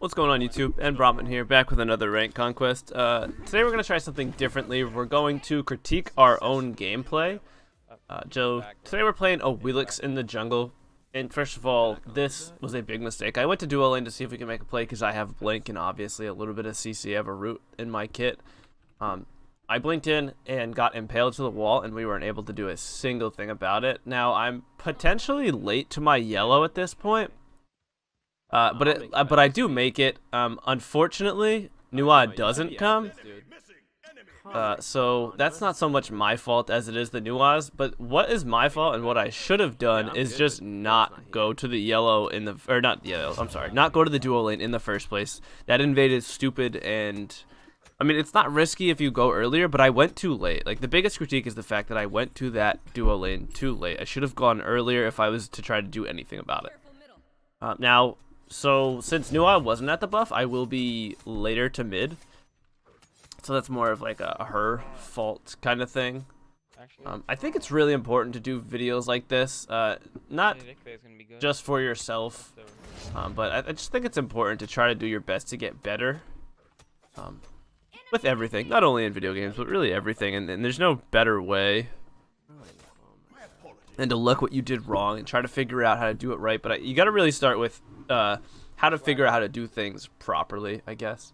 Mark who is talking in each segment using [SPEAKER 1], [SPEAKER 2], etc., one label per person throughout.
[SPEAKER 1] What's going on YouTube? And Brahman here, back with another Rank Conquest. Today we're going to try something differently. We're going to critique our own gameplay. Today we're playing Awilix in the jungle. And first of all, this was a big mistake. I went to duo lane to see if we can make a play because I have Blink and obviously a little bit of CC. I have a root in my kit. I blinked in and got impaled to the wall and we weren't able to do a single thing about it. Now I'm potentially late to my yellow at this point. But I do make it. Unfortunately, Nuwa doesn't come. So that's not so much my fault as it is the Nuwa's. But what is my fault and what I should have done is just not go to the yellow in the not go to the duo lane in the first place. That invade is stupid, and I mean it's not risky if you go earlier, but I went too late. Like the biggest critique is the fact that I went to that duo lane too late. I should have gone earlier if I was to try to do anything about it. So since Nuwa wasn't at the buff, I will be later to mid. So that's more of like a her fault kind of thing. I think it's really important to do videos like this, not just for yourself, but I just think it's important to try to do your best to get better with everything, not only in video games, but really everything. And there's no better way than to look what you did wrong and try to figure out how to do it right. But you got to really start with how to figure out how to do things properly, I guess.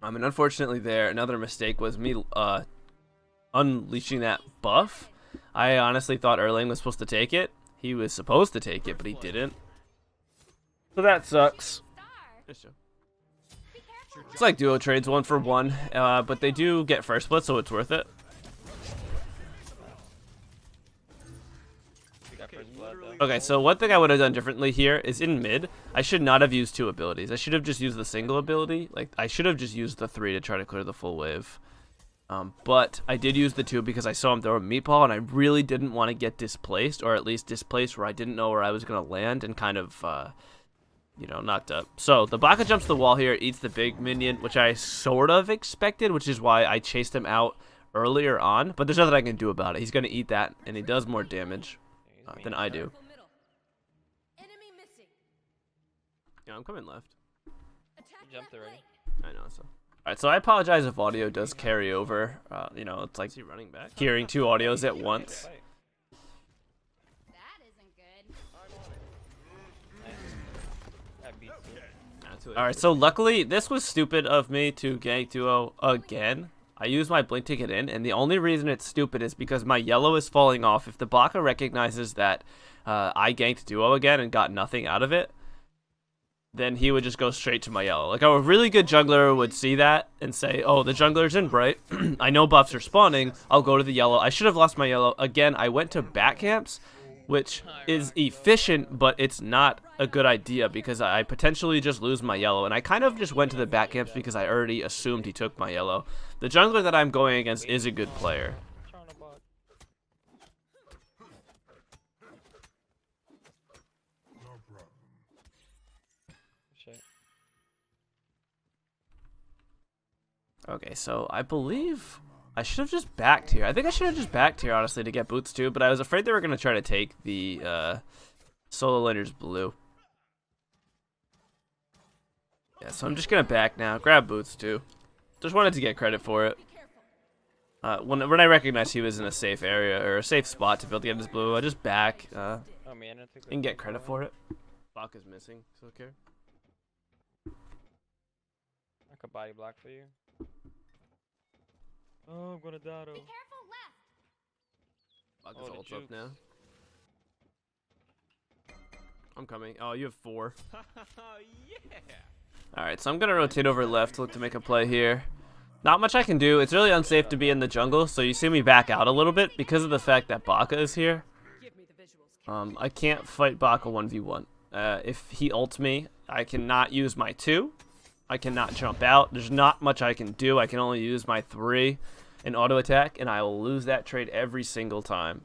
[SPEAKER 1] And unfortunately there, another mistake was me unleashing that buff. I honestly thought Erling was supposed to take it. He was supposed to take it, but he didn't. So that sucks. It's like duo trades 1 for 1, but they do get first split, so it's worth it. Okay, so one thing I would have done differently here is in mid, I should not have used 2 abilities. I should have just used the single ability. Like, I should have just used the 3 to try to clear the full wave. But I did use the 2 because I saw him throw a meatball, and I really didn't want to get displaced, or at least displaced where I didn't know where I was going to land and kind of, you know, knocked up. So the Baka jumps the wall here, eats the big minion, which I sort of expected, which is why I chased him out earlier on. But there's nothing I can do about it. He's going to eat that, and he does more damage than I do. Yeah, I'm coming left.
[SPEAKER 2] You jumped already.
[SPEAKER 1] I know, so. Alright, so I apologize if audio does carry over. You know, it's like
[SPEAKER 2] Running back?
[SPEAKER 1] hearing 2 audios at once.
[SPEAKER 3] That isn't good.
[SPEAKER 1] Alright, so luckily, this was stupid of me to gank duo again. I used my blink to get in, and the only reason it's stupid is because my yellow is falling off. If the Baka recognizes that I ganked duo again and got nothing out of it, then he would just go straight to my yellow. Like, a really good jungler would see that and say, oh, the jungler's in bright. I know buffs are spawning. I'll go to the yellow. I should have lost my yellow. Again, I went to back camps, which is efficient, but it's not a good idea because I potentially just lose my yellow. And I kind of just went to the back camps because I already assumed he took my yellow. The jungler that I'm going against is a good player. Okay, so I believe I should have just backed here. I think I should have just backed here, honestly, to get boots too, but I was afraid they were going to try to take the solo laner's blue. Yeah, so I'm just going to back now. Grab boots too. Just wanted to get credit for it. When I recognized he was in a safe area, or a safe spot to be able to get his blue, I just back and get credit for it. Block is missing, so okay.
[SPEAKER 2] I could body block for you. Oh, I'm gonna die though.
[SPEAKER 3] Be careful left.
[SPEAKER 1] Block is ult's up now. I'm coming. Oh, you have 4.
[SPEAKER 2] Yeah.
[SPEAKER 1] Alright, so I'm going to rotate over left to look to make a play here. Not much I can do. It's really unsafe to be in the jungle, so you see me back out a little bit because of the fact that Baka is here. I can't fight Baka 1v1. If he ults me, I cannot use my 2. I cannot jump out. There's not much I can do. I can only use my 3 in auto attack, and I will lose that trade every single time.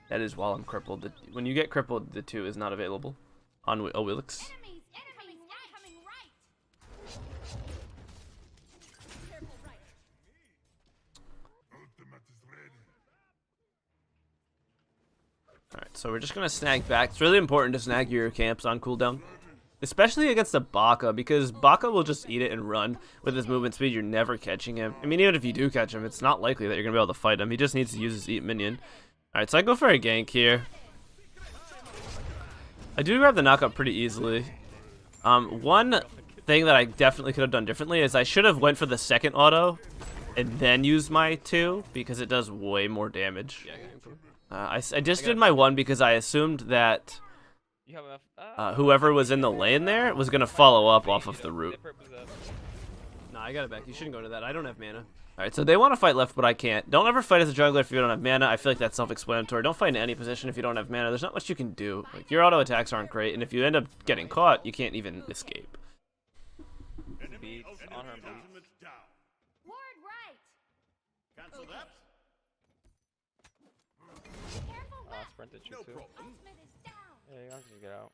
[SPEAKER 1] That is while I'm crippled. When you get crippled, the 2 is not available on Awilix. Alright, so we're just going to snag back. It's really important to snag your camps on cooldown. especially against a Baka, because Baka will just eat it and run with his movement speed. You're never catching him. I mean, even if you do catch him, it's not likely that you're gonna be able to fight him. He just needs to use his eat minion. All right, so I go for a gank here. I do grab the knockup pretty easily. One thing that I definitely could have done differently is I should have went for the second auto and then used my 2 because it does way more damage. I just did my 1 because I assumed that whoever was in the lane there was going to follow up off of the root. Nah, I got it back. You shouldn't go to that. I don't have mana. Alright, so they want to fight left, but I can't. Don't ever fight as a jungler if you don't have mana. I feel like that's self-explanatory. Don't fight in any position if you don't have mana. There's not much you can do. Like, your auto attacks aren't great, and if you end up getting caught, you can't even escape.
[SPEAKER 2] Beats on her beats.
[SPEAKER 3] Ward right.
[SPEAKER 4] Cancel that.
[SPEAKER 3] Careful left.
[SPEAKER 2] Sprinted you too.
[SPEAKER 3] Ultimate is down.
[SPEAKER 2] Yeah, you have to get out.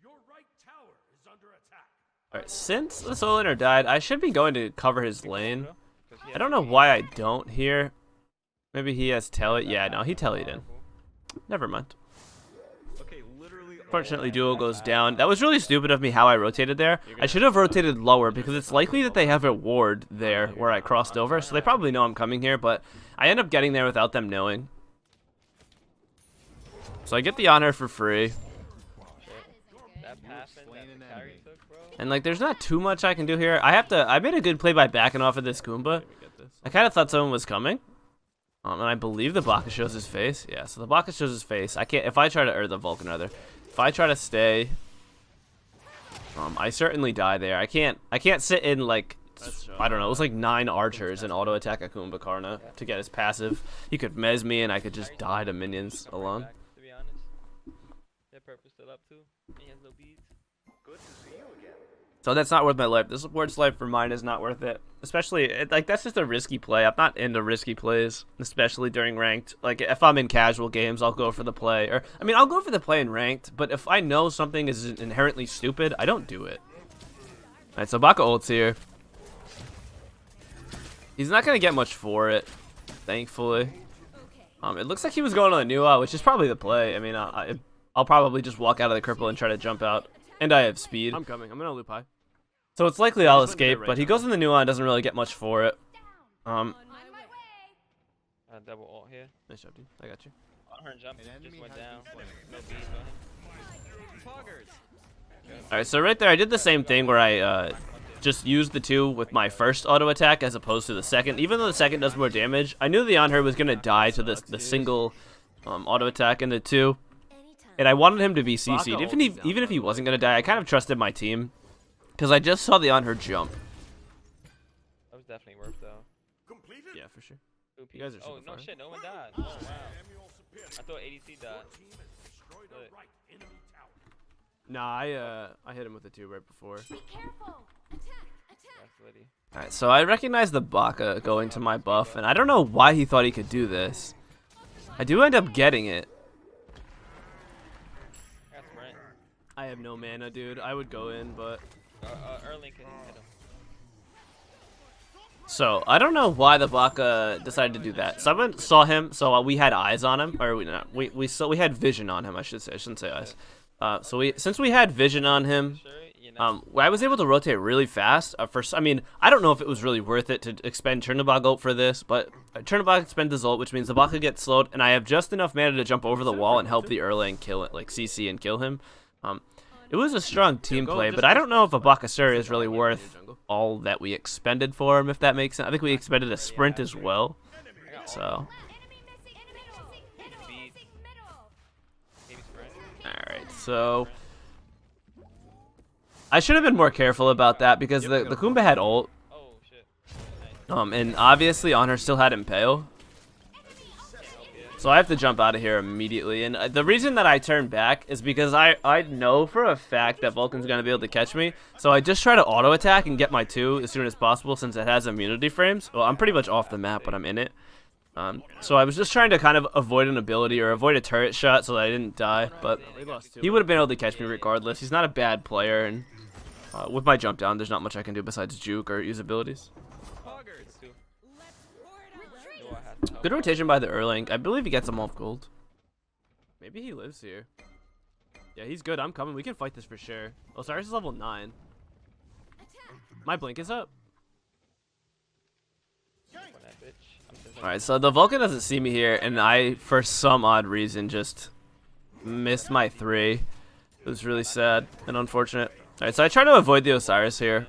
[SPEAKER 4] Your right tower is under attack.
[SPEAKER 1] Alright, since the solo laner died, I should be going to cover his lane. I don't know why I don't here. Maybe he has tele. Yeah, no, he teleed in. Never mind. Fortunately, duo goes down. That was really stupid of me how I rotated there. I should have rotated lower because it's likely that they have a ward there where I crossed over, so they probably know I'm coming here, but I end up getting there without them knowing. So I get the honor for free. And like, there's not too much I can do here. I made a good play by backing off of this Goomba. I kind of thought someone was coming. And I believe the Baka shows his face. Yeah, so the Baka shows his face. I can't, if I try to, or the Vulcan rather. If I try to stay, I certainly die there. I can't sit in like, I don't know, it was like 9 archers and auto attack a Kumbhakarna to get his passive. He could mez me and I could just die to minions alone.
[SPEAKER 2] To be honest, their purpose still up too. He has no beats.
[SPEAKER 4] Good to see you again.
[SPEAKER 1] So that's not worth my life. This ward's life for mine is not worth it. Especially, like, that's just a risky play. I'm not into risky plays, especially during ranked. Like, if I'm in casual games, I'll go for the play. Or, I mean, I'll go for the play in ranked, but if I know something is inherently stupid, I don't do it. Alright, so Baka ults here. He's not going to get much for it, thankfully. It looks like he was going on the Nuwa, which is probably the play. I mean, I'll probably just walk out of the cripple and try to jump out. And I have speed. I'm coming. I'm going to loop high. So it's likely I'll escape, but he goes in the Nuwa and doesn't really get much for it.
[SPEAKER 2] Double ult here.
[SPEAKER 1] Nice job, dude. I got you.
[SPEAKER 2] On her jump just went down. No beats on him.
[SPEAKER 1] Alright, so right there I did the same thing where I just used the 2 with my first auto attack as opposed to the second. Even though the second does more damage, I knew the Anhur was going to die to the single auto attack in the 2. And I wanted him to be CC'd. Even if he wasn't going to die, I kind of trusted my team. Because I just saw the Anhur jump.
[SPEAKER 2] That was definitely worth though.
[SPEAKER 4] Completed.
[SPEAKER 1] Yeah, for sure.
[SPEAKER 2] You
[SPEAKER 1] guys are
[SPEAKER 2] oh,
[SPEAKER 1] super
[SPEAKER 2] no
[SPEAKER 1] far.
[SPEAKER 2] shit, no one died. Oh, wow. I thought ADC died. Look.
[SPEAKER 1] Nah, I hit him with the 2 right before.
[SPEAKER 3] Be careful. Attack.
[SPEAKER 2] That's Liddy.
[SPEAKER 1] Alright, so I recognize the Baka going to my buff, and I don't know why he thought he could do this. I do end up getting it.
[SPEAKER 2] That's Brent.
[SPEAKER 1] I have no mana, dude. I would go in, but...
[SPEAKER 2] Erling can hit him.
[SPEAKER 1] So, I don't know why the Baka decided to do that. Someone saw him, so we had eyes on him. Or we had vision on him, I should say. I shouldn't say eyes. Since we had vision on him, I was able to rotate really fast. I mean, I don't know if it was really worth it to expend Chernobog ult for this, but Chernobog expends his ult, which means the Baka gets slowed, and I have just enough mana to jump over the wall and help the Erlang kill it, like CC and kill him. It was a strong team play, but I don't know if a Bakasuri is really worth all that we expended for him, if that makes sense. I think we expended a sprint as well. So, alright, so... I should have been more careful about that because the Kumba had ult.
[SPEAKER 2] Oh, shit.
[SPEAKER 1] And obviously Anhur still had Impale. So I have to jump out of here immediately. And the reason that I turned back is because I know for a fact that Vulcan's going to be able to catch me. So I just try to auto attack and get my 2 as soon as possible since it has immunity frames. Well, I'm pretty much off the map, but I'm in it. So I was just trying to kind of avoid an ability or avoid a turret shot so that I didn't die. But he would have been able to catch me regardless. He's not a bad player. And with my jump down, there's not much I can do besides juke or use abilities. Good rotation by the Erlang. I believe he gets him off gold. Maybe he lives here. Yeah, he's good. I'm coming. We can fight this for sure. Osiris is level 9.
[SPEAKER 3] Attack.
[SPEAKER 1] My blink is up.
[SPEAKER 2] For that bitch. I'm just like,
[SPEAKER 1] Alright, so the Vulcan doesn't see me here, and I, for some odd reason, just missed my 3. It was really sad and unfortunate. Alright, so I try to avoid the Osiris here,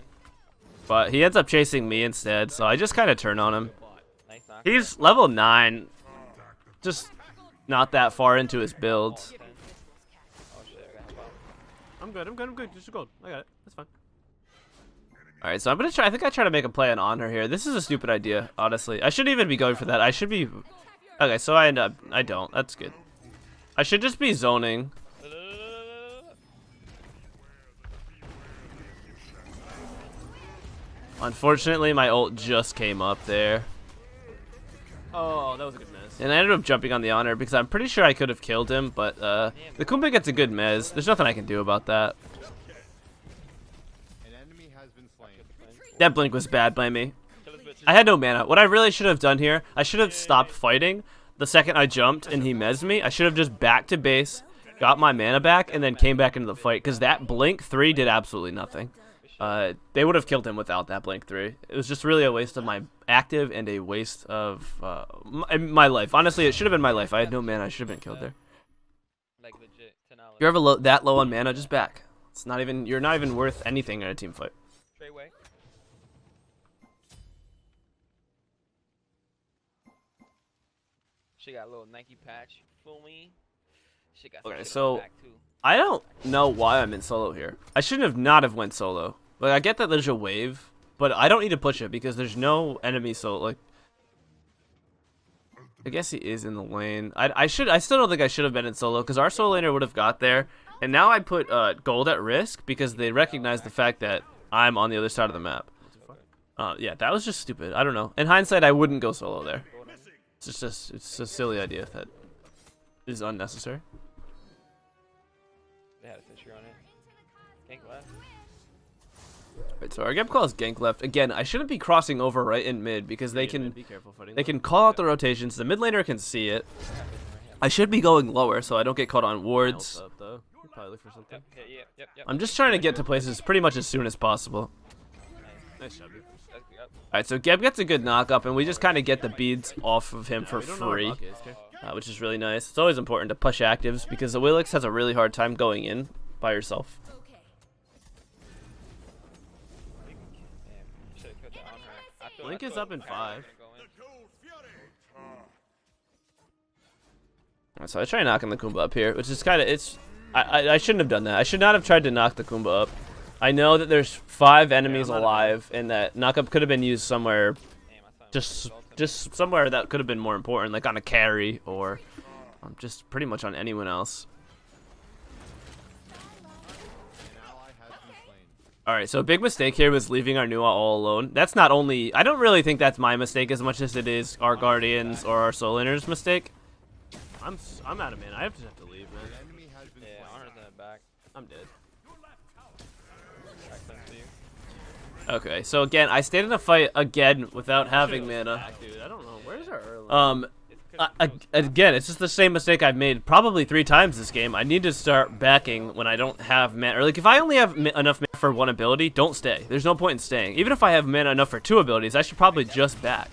[SPEAKER 1] but he ends up chasing me instead, so I just kind of turn on him.
[SPEAKER 2] nice knock.
[SPEAKER 1] He's level 9, just not that far into his build.
[SPEAKER 2] Oh shit, I got help out.
[SPEAKER 1] I'm good. Just gold. I got it. That's fine. Alright, so I'm gonna try. I think I try to make a play on honor here. This is a stupid idea, honestly. I shouldn't even be going for that. I should be. Okay, so I end up. I don't. That's good. I should just be zoning. Unfortunately, my ult just came up there. Oh, that was a good mess. And I ended up jumping on the honor because I'm pretty sure I could have killed him, but the Kumba gets a good mez. There's nothing I can do about that.
[SPEAKER 5] An enemy has been slain.
[SPEAKER 1] That blink was bad by me. I had no mana. What I really should have done here, I should have stopped fighting the second I jumped and he mezzed me. I should have just back to base, got my mana back, and then came back into the fight because that blink 3 did absolutely nothing. They would have killed him without that blink 3. It was just really a waste of my active and a waste of my life. Honestly, it should have been my life. I had no mana. I should have been killed there.
[SPEAKER 2] Like legit, 10 hours.
[SPEAKER 1] If you're ever that low on mana, just back. It's not even. You're not even worth anything in a team fight.
[SPEAKER 2] Straight away. She got a little Nike patch. Fool me. She got some
[SPEAKER 1] Okay,
[SPEAKER 2] shit on
[SPEAKER 1] so
[SPEAKER 2] the back, too.
[SPEAKER 1] I don't know why I'm in solo here. I shouldn't have not have went solo. Like I get that there's a wave, but I don't need to push it because there's no enemy. So like, I guess he is in the lane. I still don't think I should have been in solo because our solo laner would have got there. And now I put gold at risk because they recognize the fact that I'm on the other side of the map. Yeah, that was just stupid. I don't know. In hindsight, I wouldn't go solo there. It's just it's a silly idea that is unnecessary.
[SPEAKER 2] They had a fisher on it. Gank left.
[SPEAKER 1] Right, so our game calls gank left. Again, I shouldn't be crossing over right in mid because they can
[SPEAKER 2] Be careful fighting
[SPEAKER 1] they can call out the rotations. The mid laner can see it. I should be going lower so I don't get caught on wards.
[SPEAKER 6] Probably look for something.
[SPEAKER 2] Yep.
[SPEAKER 1] I'm just trying to get to places pretty much as soon as possible.
[SPEAKER 6] Nice job, dude.
[SPEAKER 1] Alright, so Geb gets a good knock up and we just kind of get the beads off of him for
[SPEAKER 6] We don't know where
[SPEAKER 1] free,
[SPEAKER 6] Buck is, okay?
[SPEAKER 1] which is really nice. It's always important to push actives because Awilix has a really hard time going in by herself.
[SPEAKER 3] Okay.
[SPEAKER 2] Damn, should've put that on her.
[SPEAKER 1] Link is up in 5. Alright, so I try knocking the Kumba up here, which is kind of I shouldn't have done that. I should not have tried to knock the Kumba up. I know that there's 5 enemies alive, and that knock-up could have been used somewhere, just somewhere that could have been more important, like on a carry or just pretty much on anyone else.
[SPEAKER 5] An ally has been slain.
[SPEAKER 1] All right, so a big mistake here was leaving our Nua all alone. That's not only I don't really think that's my mistake as much as it is our Guardians or our Soul Laners' mistake.
[SPEAKER 6] I'm out of mana. I just have to leave, man.
[SPEAKER 5] An enemy has been
[SPEAKER 2] Yeah,
[SPEAKER 5] slain.
[SPEAKER 2] Honor's in the back.
[SPEAKER 6] I'm dead.
[SPEAKER 2] Back left to you.
[SPEAKER 1] Okay, so again, I stayed in the fight again without having mana.
[SPEAKER 6] Back, dude. I don't know. Where's our early?
[SPEAKER 1] Again, it's just the same mistake I've made probably 3 times this game. I need to start backing when I don't have mana. Or like if I only have enough mana for 1 ability, don't stay. There's no point in staying. Even if I have mana enough for 2 abilities, I should probably just back.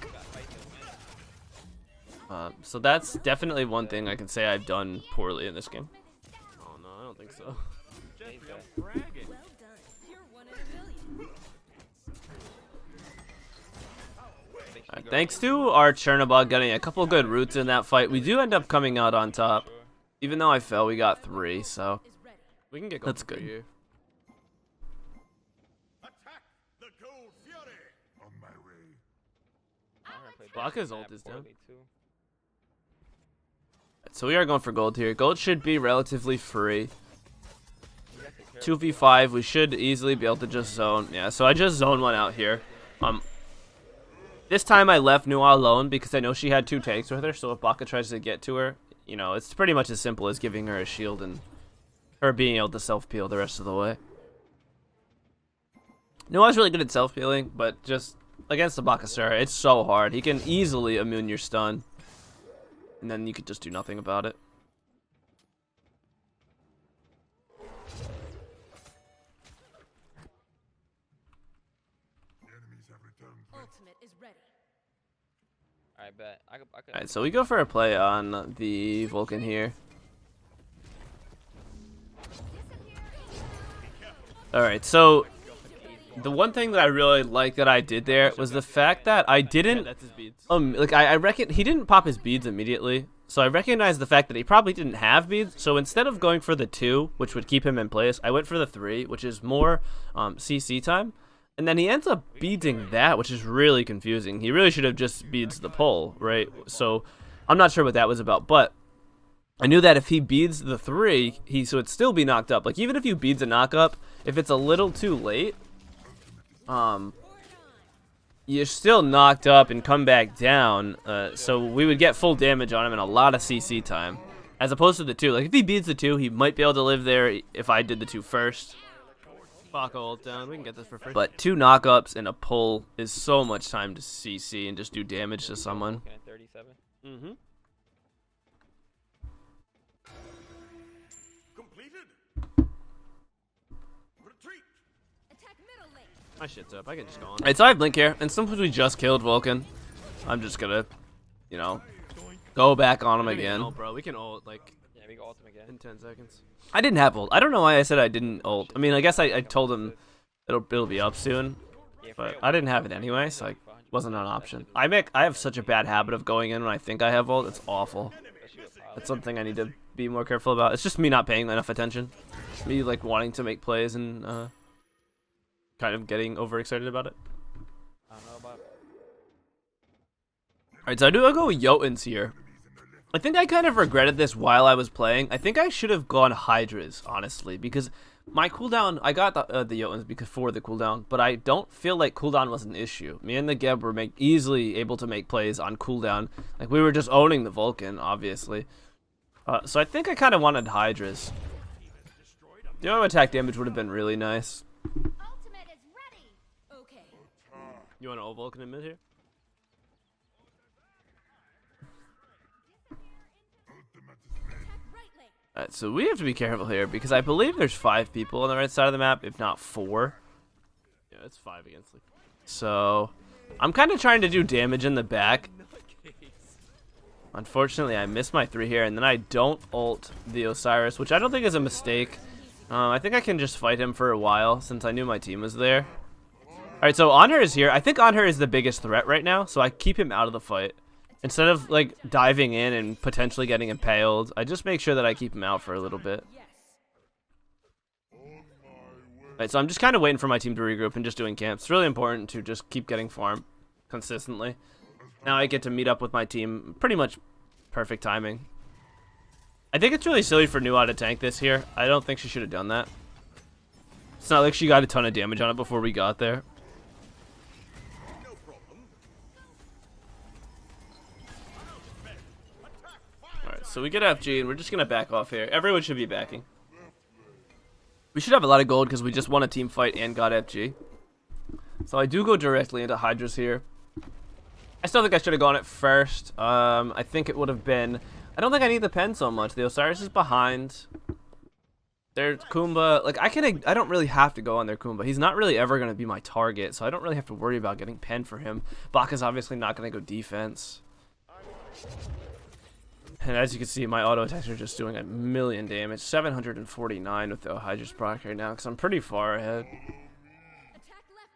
[SPEAKER 1] So that's definitely one thing I can say I've done poorly in this game.
[SPEAKER 6] Oh no, I don't think so.
[SPEAKER 2] He's dead.
[SPEAKER 3] Well done. You're one in a million.
[SPEAKER 1] Thanks to our Chernobog getting a couple good roots in that fight, we do end up coming out on top. Even though I fell, we got 3, so
[SPEAKER 3] Is ready.
[SPEAKER 6] We can get
[SPEAKER 1] That's
[SPEAKER 6] going for
[SPEAKER 1] good.
[SPEAKER 6] you.
[SPEAKER 4] Attack the Gold Fury! On my way.
[SPEAKER 2] Honor played
[SPEAKER 1] Baka's
[SPEAKER 2] that
[SPEAKER 1] ult is down.
[SPEAKER 2] poorly, too.
[SPEAKER 1] So we are going for gold here. Gold should be relatively free.
[SPEAKER 2] You got to care-
[SPEAKER 1] 2v5, we should easily be able to just zone. Yeah, so I just zone one out here. This time I left Nua alone because I know she had 2 tanks with her, so if Baka tries to get to her, you know, it's pretty much as simple as giving her a shield and her being able to self-peel the rest of the way. Nua's really good at self-peeling, but just against the Bakasura, it's so hard. He can easily immune your stun, and then you could just do nothing about it.
[SPEAKER 3] Ultimate is ready.
[SPEAKER 2] Alright, bet. I could.
[SPEAKER 1] Alright, so we go for a play on the Vulcan here. Alright, so the one thing that I really like that I did there was the fact that I didn't
[SPEAKER 6] That's his beads.
[SPEAKER 1] like I reckon he didn't pop his beads immediately. So I recognized the fact that he probably didn't have beads. So instead of going for the 2, which would keep him in place, I went for the 3, which is more CC time. And then he ends up beading that, which is really confusing. He really should have just beads the pole, right? So I'm not sure what that was about, but I knew that if he beads the 3, he would still be knocked up. Like even if you beads a knock up, if it's a little too late, you're still knocked up and come back down. So we would get full damage on him and a lot of CC time, as opposed to the 2. Like if he beats the 2, he might be able to live there if I did the 2 first.
[SPEAKER 6] Fuck ult down. We can get this for free.
[SPEAKER 1] But 2 knockups and a pull is so much time to CC and just do damage to someone.
[SPEAKER 2] Looking at 37.
[SPEAKER 6] Mm-hmm.
[SPEAKER 4] Completed. Retreat.
[SPEAKER 3] Attack middle lane.
[SPEAKER 6] My shit's up. I can just go on.
[SPEAKER 1] Alright, so I have Blink here, and since we just killed Vulcan, I'm just gonna, you know, go back on him
[SPEAKER 6] We can
[SPEAKER 1] again.
[SPEAKER 6] ult, bro. We can ult like
[SPEAKER 2] Yeah, we go ult him again.
[SPEAKER 6] in 10 seconds.
[SPEAKER 1] I didn't have ult. I don't know why I said I didn't ult. I mean, I guess I told him it'll be up soon,
[SPEAKER 2] Yeah,
[SPEAKER 1] but I didn't have it anyway, so it wasn't an option. I have such a bad habit of going in when I think I have ult. It's awful. That's something I need to be more careful about. It's just me not paying enough attention. Me like wanting to make plays and kind of getting overexcited about it.
[SPEAKER 2] I don't know about it.
[SPEAKER 1] Alright, so I'll go with Jotuns here. I think I kind of regretted this while I was playing. I think I should have gone Hydras, honestly, because my cooldown, I got the Jotuns because for the cooldown, but I don't feel like cooldown was an issue. Me and the Geb were easily able to make plays on cooldown. Like, we were just owning the Vulcan, obviously. So I think I kind of wanted Hydras. The auto attack damage would have been really nice.
[SPEAKER 3] Ultimate is ready. Okay.
[SPEAKER 6] You want to ult Vulcan in mid here?
[SPEAKER 3] Attack right lane.
[SPEAKER 1] Alright, so we have to be careful here because I believe there's 5 people on the right side of the map, if not 4.
[SPEAKER 6] Yeah, it's 5 against like.
[SPEAKER 1] So I'm kind of trying to do damage in the back. Unfortunately, I missed my 3 here, and then I don't ult the Osiris, which I don't think is a mistake. I think I can just fight him for a while since I knew my team was there. Alright, so Anhur is here. I think Anhur is the biggest threat right now, so I keep him out of the fight. Instead of like diving in and potentially getting impaled, I just make sure that I keep him out for a little bit.
[SPEAKER 3] Yes.
[SPEAKER 1] Alright, so I'm just kind of waiting for my team to regroup and just doing camps. It's really important to just keep getting farm consistently. Now I get to meet up with my team. Pretty much perfect timing. I think it's really silly for Nua to tank this here. I don't think she should have done that. It's not like she got a ton of damage on it before we got there. Alright, so we get FG and we're just going to back off here. Everyone should be backing. We should have a lot of gold because we just won a team fight and got FG. So I do go directly into Hydras here. I still think I should have gone it first. I think it would have been... I don't think I need the pen so much. The Osiris is behind. There's Kumba. Like, I don't really have to go on their Kumba. He's not really ever going to be my target, so I don't really have to worry about getting pen for him. Baka's obviously not going to go defense. And as you can see, my auto attacks are just doing a million damage. 749 with the Hydra's proc right now, because I'm pretty far ahead.
[SPEAKER 3] Attack left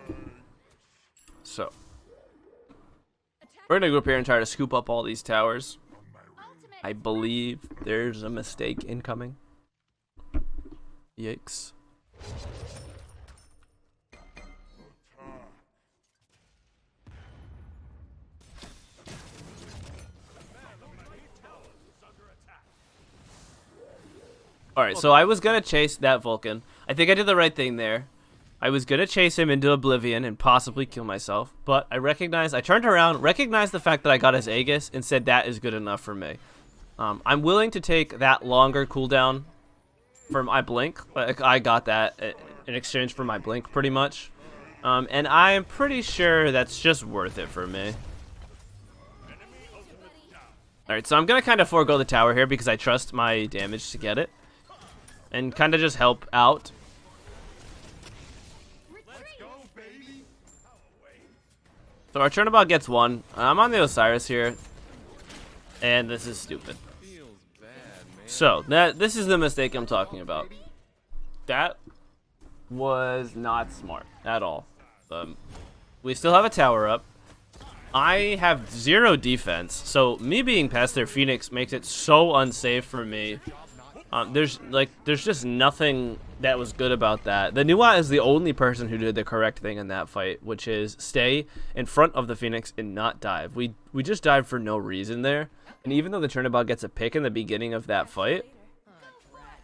[SPEAKER 3] lane.
[SPEAKER 1] So we're going to go up here and try to scoop up all these towers.
[SPEAKER 3] Ultimate.
[SPEAKER 1] I believe there's a mistake incoming. Yikes. Alright, so I was going to chase that Vulcan. I think I did the right thing there. I was going to chase him into oblivion and possibly kill myself, but I turned around, recognized the fact that I got his Aegis, and said that is good enough for me. I'm willing to take that longer cooldown for my blink. Like, I got that in exchange for my blink, pretty much. And I'm pretty sure that's just worth it for me. Alright, so I'm going to kind of forego the tower here because I trust my damage to get it. And kind of just help out. So our turnabout gets 1. I'm on the Osiris here, and this is stupid. So this is the mistake I'm talking about. That was not smart at all. We still have a tower up. I have 0 defense, so me being past their Phoenix makes it so unsafe for me. There's just nothing that was good about that. The Nuwa is the only person who did the correct thing in that fight, which is stay in front of the Phoenix and not dive. We just dived for no reason there, and even though the turnabout gets a pick in the beginning of that fight,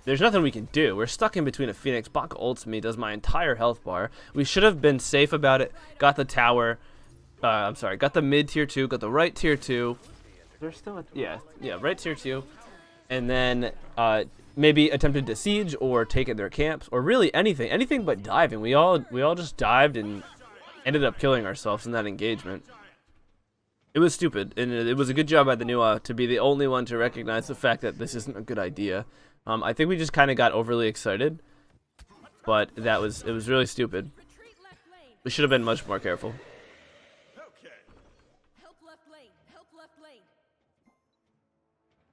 [SPEAKER 1] there's nothing we can do. We're stuck in between a Phoenix. Baka ults me, does my entire health bar. We should have been safe about it. Got the tower. I'm sorry. Got the mid tier 2. Got the right tier 2. There's still a, yeah, right tier 2. And then maybe attempted to siege or take in their camps or really anything but diving. We all just dived and ended up killing ourselves in that engagement. It was stupid, and it was a good job by the Nuwa to be the only one to recognize the fact that this isn't a good idea. I think we just kind of got overly excited, but it was really stupid.
[SPEAKER 3] Retreat left lane.
[SPEAKER 1] We should have been much more careful.
[SPEAKER 3] Help left lane. Help left lane.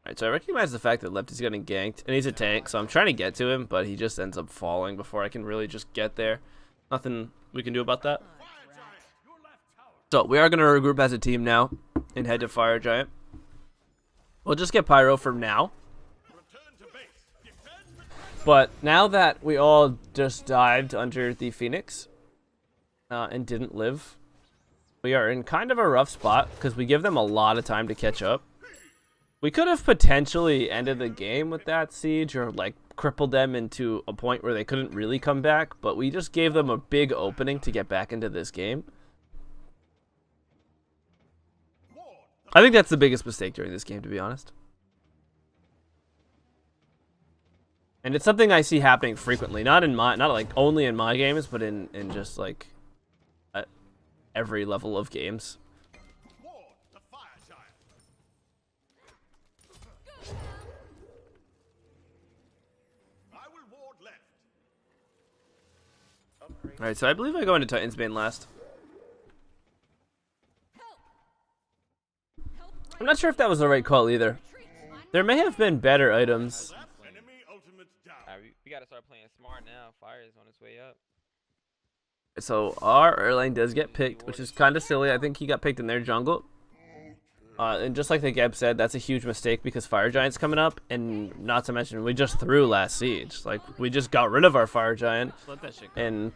[SPEAKER 1] Alright, so I recognize the fact that Lefty's getting ganked, and he's a tank, so I'm trying to get to him, but he just ends up falling before I can really just get there. Nothing we can do about that. So we are going to regroup as a team now and head to Fire Giant. We'll just get Pyro for now. But now that we all just dived under the Phoenix and didn't live, we are in kind of a rough spot because we give them a lot of time to catch up. We could have potentially ended the game with that siege or like crippled them into a point where they couldn't really come back, but we just gave them a big opening to get back into this game. I think that's the biggest mistake during this game, to be honest. And it's something I see happening frequently, not like only in my games, but in just like at every level of games. All right, so I believe I go into Titan's Bane last. I'm not sure if that was the right call either. There may have been better items.
[SPEAKER 2] We gotta start playing smart now. Fire is on its way up.
[SPEAKER 1] So our Erlang does get picked, which is kind of silly. I think he got picked in their jungle. And just like the Geb said, that's a huge mistake because Fire Giant's coming up, and not to mention we just threw last siege. Like we just got rid of our Fire Giant,
[SPEAKER 6] Let that shit go.
[SPEAKER 1] and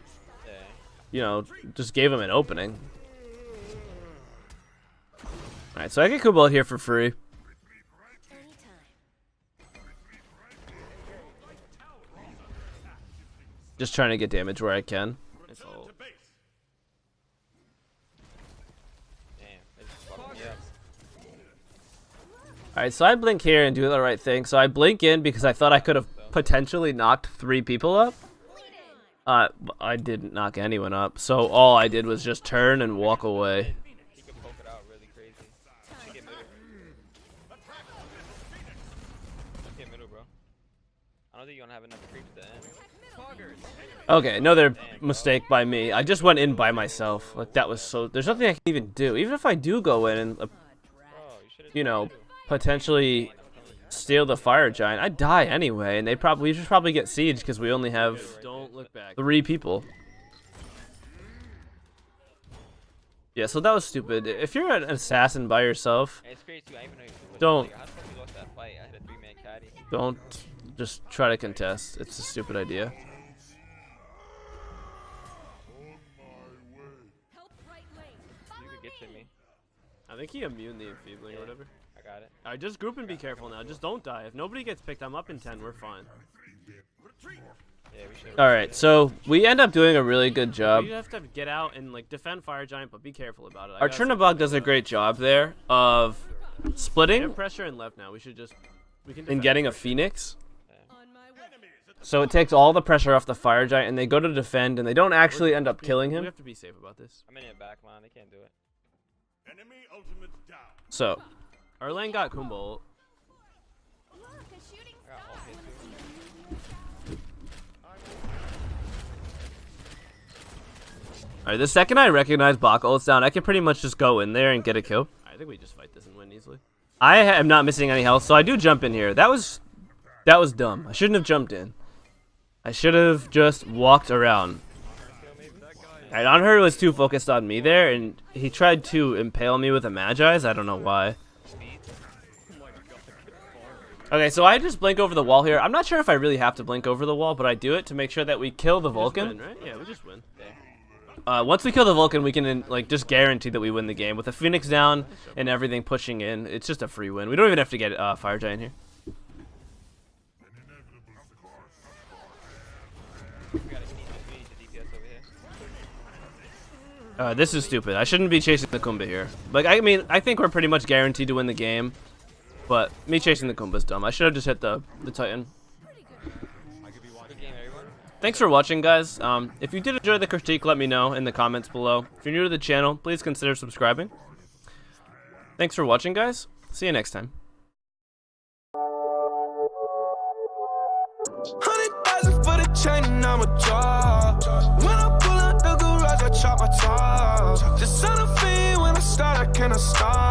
[SPEAKER 1] you know just gave him an opening. All right, so I get Kubal here for free. Just trying to get damage where I can.
[SPEAKER 6] It's all.
[SPEAKER 2] Damn, it's fucking me up.
[SPEAKER 1] Alright, so I blink here and do the right thing. So I blink in because I thought I could have potentially knocked 3 people up. I didn't knock anyone up. So all I did was just turn and walk away.
[SPEAKER 2] He could poke it out really crazy. Should get middle. Get middle, bro. I don't think you're gonna have enough creeps to end.
[SPEAKER 1] Okay, another mistake by me. I just went in by myself. Like that was so. There's nothing I can even do. Even if I do go in and,
[SPEAKER 2] Bro, you
[SPEAKER 1] you know, potentially steal the Fire Giant, I die anyway, and we should probably get siege because we only have
[SPEAKER 6] Don't look back.
[SPEAKER 1] 3 people. Yeah, so that was stupid. If you're an assassin by yourself,
[SPEAKER 2] And it's crazy too. I even know you
[SPEAKER 1] Don't.
[SPEAKER 2] Like, how the fuck we lost that fight? I had a 3-man caddy.
[SPEAKER 1] don't just try to contest. It's a stupid idea.
[SPEAKER 3] Help right lane.
[SPEAKER 2] You could get to me.
[SPEAKER 6] I think he immune the enfeebling or whatever.
[SPEAKER 2] I got it.
[SPEAKER 6] Alright, just group and be careful now. Just don't die. If nobody gets picked, I'm up in 10. We're fine.
[SPEAKER 2] Yeah, we should.
[SPEAKER 1] Alright, so we end up doing a really good job.
[SPEAKER 6] You have to get out and like defend Fire Giant, but be careful about it.
[SPEAKER 1] Our Chernobog does a great job there of
[SPEAKER 6] We
[SPEAKER 1] splitting
[SPEAKER 6] have pressure and left now. We can
[SPEAKER 1] and
[SPEAKER 6] defend.
[SPEAKER 1] getting a Phoenix.
[SPEAKER 3] On my way.
[SPEAKER 1] So it takes all the pressure off the Fire Giant, and they go to defend, and they don't actually end up killing
[SPEAKER 6] We
[SPEAKER 1] him.
[SPEAKER 6] have to be safe about this.
[SPEAKER 2] I'm in your back line. They can't do it.
[SPEAKER 4] Enemy ultimate down.
[SPEAKER 1] So
[SPEAKER 6] Our lane got Kumbo.
[SPEAKER 3] Look, a shooting
[SPEAKER 2] I got
[SPEAKER 3] star.
[SPEAKER 2] all hit too.
[SPEAKER 1] Alright, the second I recognize Baka ults down, I can pretty much just go in there and get a kill.
[SPEAKER 6] I think we just fight this and win easily.
[SPEAKER 1] I am not missing any health, so I do jump in here. That was dumb. I shouldn't have jumped in. I should have just walked around. Alright, Anhur was too focused on me there, and he tried to impale me with a Magi's. I don't know why. Okay, so I just blink over the wall here. I'm not sure if I really have to blink over the wall, but I do it to make sure that we kill the Vulcan.
[SPEAKER 6] Win, right? Yeah, we just win.
[SPEAKER 1] Once we kill the Vulcan, we can like just guarantee that we win the game. With the Phoenix down and everything pushing in, it's just a free win. We don't even have to get Fire Giant here. This is stupid. I shouldn't be chasing the Kumba here. Like, I mean, I think we're pretty much guaranteed to win the game, but me chasing the Kumba is dumb. I should have just hit the Titan. Thanks for watching, guys. If you did enjoy the critique, let me know in the comments below. If you're new to the channel, please consider subscribing. Thanks for watching, guys. See you next time.
[SPEAKER 7] 100,000 for the chain and I'm a job. When I pull out the garage, I chop my top. Just on a fiend when I start, I cannot stop.